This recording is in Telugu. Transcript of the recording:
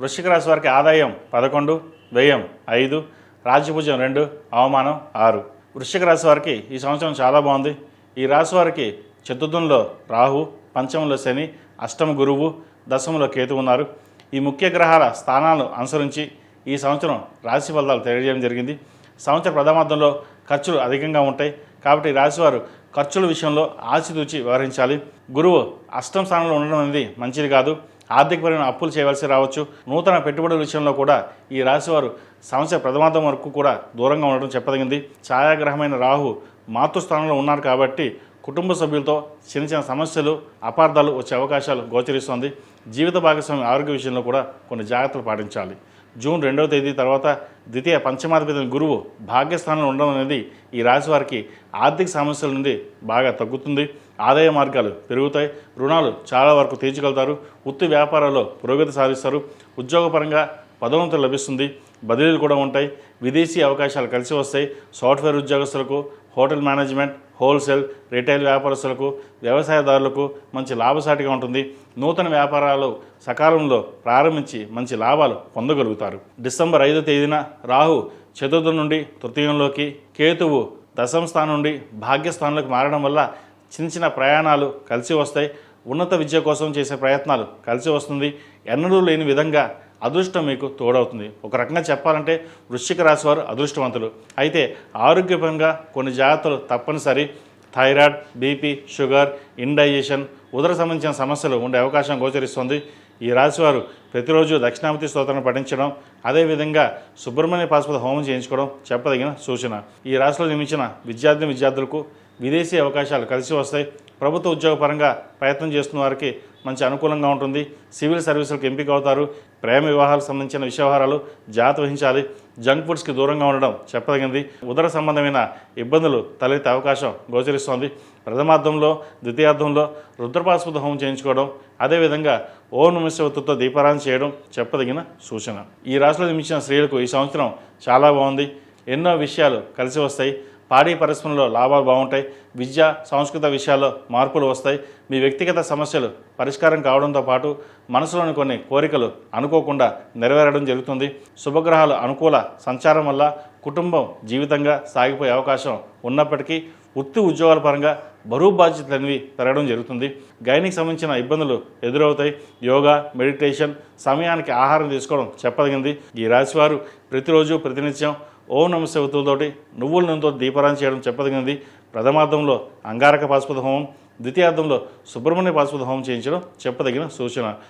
వృశ్చిక రాశి వారికి ఆదాయం 11, వ్యయం 5, రాజ్యభుజం 2, అవమానం 6. వృశ్చిక రాశి వారికి ఈ సంవత్సరం చాలా బాగుంది. ఈ రాశి వారికి చతుర్థంలో రాహు, పంచమంలో శని, అష్టమ గురువు, దశమంలో కేతు ఉన్నారు. ఈ ముఖ్య గ్రహాల స్థానాలను అనుసరించి ఈ సంవత్సరం రాశి ఫలితాలు తెలియజేయడం జరిగింది. సంవత్సర ప్రథమార్థంలో ఖర్చులు అధికంగా ఉంటాయి కాబట్టి ఈ రాశివారు ఖర్చుల విషయంలో ఆచితూచి వ్యవహరించాలి. గురువు అష్టమ స్థానంలో ఉండడం అనేది మంచిది కాదు. ఆర్థికపరమైన అప్పులు చేయవలసి రావచ్చు. నూతన పెట్టుబడుల విషయంలో కూడా ఈ రాశివారు సంవత్సర ప్రథమార్థం వరకు కూడా దూరంగా ఉండడం చెప్పదగింది. ఛాయాగ్రహమైన రాహు మాతృస్థానంలో ఉన్నారు కాబట్టి కుటుంబ సభ్యులతో చిన్న చిన్న సమస్యలు, అపార్థాలు వచ్చే అవకాశాలు గోచరిస్తోంది. జీవిత భాగస్వామి ఆరోగ్య విషయంలో కూడా కొన్ని జాగ్రత్తలు పాటించాలి. జూన్ 2వ తేదీ తర్వాత ద్వితీయ పంచమాధిపతి గురువు భాగ్యస్థానంలో ఉండడం అనేది ఈ రాశి వారికి ఆర్థిక సమస్యల నుండి బాగా తగ్గుతుంది. ఆదాయ మార్గాలు పెరుగుతాయి. రుణాలు చాలా వరకు తీర్చగలుగుతారు. వృత్తి వ్యాపారాల్లో పురోగతి సాధిస్తారు. ఉద్యోగపరంగా పదోన్నతి లభిస్తుంది. బదిలీలు కూడా ఉంటాయి. విదేశీ అవకాశాలు కలిసి వస్తాయి. సాఫ్ట్వేర్ ఉద్యోగస్తులకు, హోటల్ మేనేజ్మెంట్, హోల్సేల్, రిటైల్ వ్యాపారస్తులకు, వ్యవసాయదారులకు మంచి లాభసాటిగా ఉంటుంది. నూతన వ్యాపారాలు సకాలంలో ప్రారంభించి మంచి లాభాలు పొందగలుగుతారు. డిసెంబర్ 5వ తేదీన రాహు చతుర్థం నుండి తృతీయంలోకి, కేతువు దశమ స్థానం నుండి భాగ్యస్థానంలోకి మారడం వల్ల చిన్న చిన్న ప్రయాణాలు కలిసి వస్తాయి. ఉన్నత విద్య కోసం చేసే ప్రయత్నాలు కలిసి వస్తుంది. ఎన్నడూ లేని విధంగా అదృష్టం మీకు తోడవుతుంది. ఒక రకంగా చెప్పాలంటే వృశ్చిక రాశి వారు అదృష్టవంతులు. అయితే ఆరోగ్యపరంగా కొన్ని జాగ్రత్తలు తప్పనిసరి. థైరాయిడ్, బీపీ, షుగర్, ఇండైజెషన్, ఉదర సంబంధించిన సమస్యలు ఉండే అవకాశం గోచరిస్తుంది. ఈ రాశివారు ప్రతిరోజు దక్షిణామూర్తి స్తోత్రాన్ని పఠించడం, అదేవిధంగా సుబ్రహ్మణ్య పాశుపత హోమం చేయించుకోవడం చెప్పదగిన సూచన. ఈ రాశిలో జన్మించిన విద్యార్థులకు విదేశీ అవకాశాలు కలిసి వస్తాయి. ప్రభుత్వ ఉద్యోగపరంగా ప్రయత్నం చేస్తున్న వారికి మంచి అనుకూలంగా ఉంటుంది. సివిల్ సర్వీసులకు ఎంపిక అవుతారు. ప్రేమ వివాహాలకు సంబంధించిన వ్యవహారాలు జాగ్రత్త వహించాలి. జంక్ ఫుడ్స్కి దూరంగా ఉండడం చెప్పదగింది. ఉదర సంబంధమైన ఇబ్బందులు తలెత్తే అవకాశం గోచరిస్తోంది. ప్రథమార్థంలో, ద్వితీయార్థంలో రుద్రపాశుపత హోమం చేయించుకోవడం, అదేవిధంగా ఓం నమః శివాయతో దీపారాధన చేయడం చెప్పదగిన సూచన. ఈ రాశిలో జన్మించిన స్త్రీలకు ఈ సంవత్సరం చాలా బాగుంది. ఎన్నో విషయాలు కలిసి వస్తాయి. పాడి పరిశ్రమలో లాభాలు బాగుంటాయి. విద్య, సంస్కృత విషయాల్లో మార్పులు వస్తాయి. మీ వ్యక్తిగత సమస్యలు పరిష్కారం కావడంతో పాటు మనసులోని కొన్ని కోరికలు అనుకోకుండా నెరవేరడం జరుగుతుంది. శుభగ్రహాలు అనుకూల సంచారం వల్ల కుటుంబం జీవితంగా సాగిపోయే అవకాశం ఉన్నప్పటికీ వృత్తి ఉద్యోగాల పరంగా బరువు బాధ్యతలు అనేవి పెరగడం జరుగుతుంది. గైనికి సంబంధించిన ఇబ్బందులు ఎదురవుతాయి. యోగా, మెడిటేషన్, సమయానికి ఆహారం తీసుకోవడం చెప్పదగింది. ఈ రాశివారు ప్రతిరోజు ప్రతినిత్యం ఓం నమః శివాయతోటి నువ్వుల నూనెతో దీపారాధన చేయడం చెప్పదగినది. ప్రథమార్థంలో అంగారక పాశుపత హోమం, ద్వితీయార్థంలో సుబ్రహ్మణ్య పాశుపత హోమం చేయించడం చెప్పదగిన సూచన.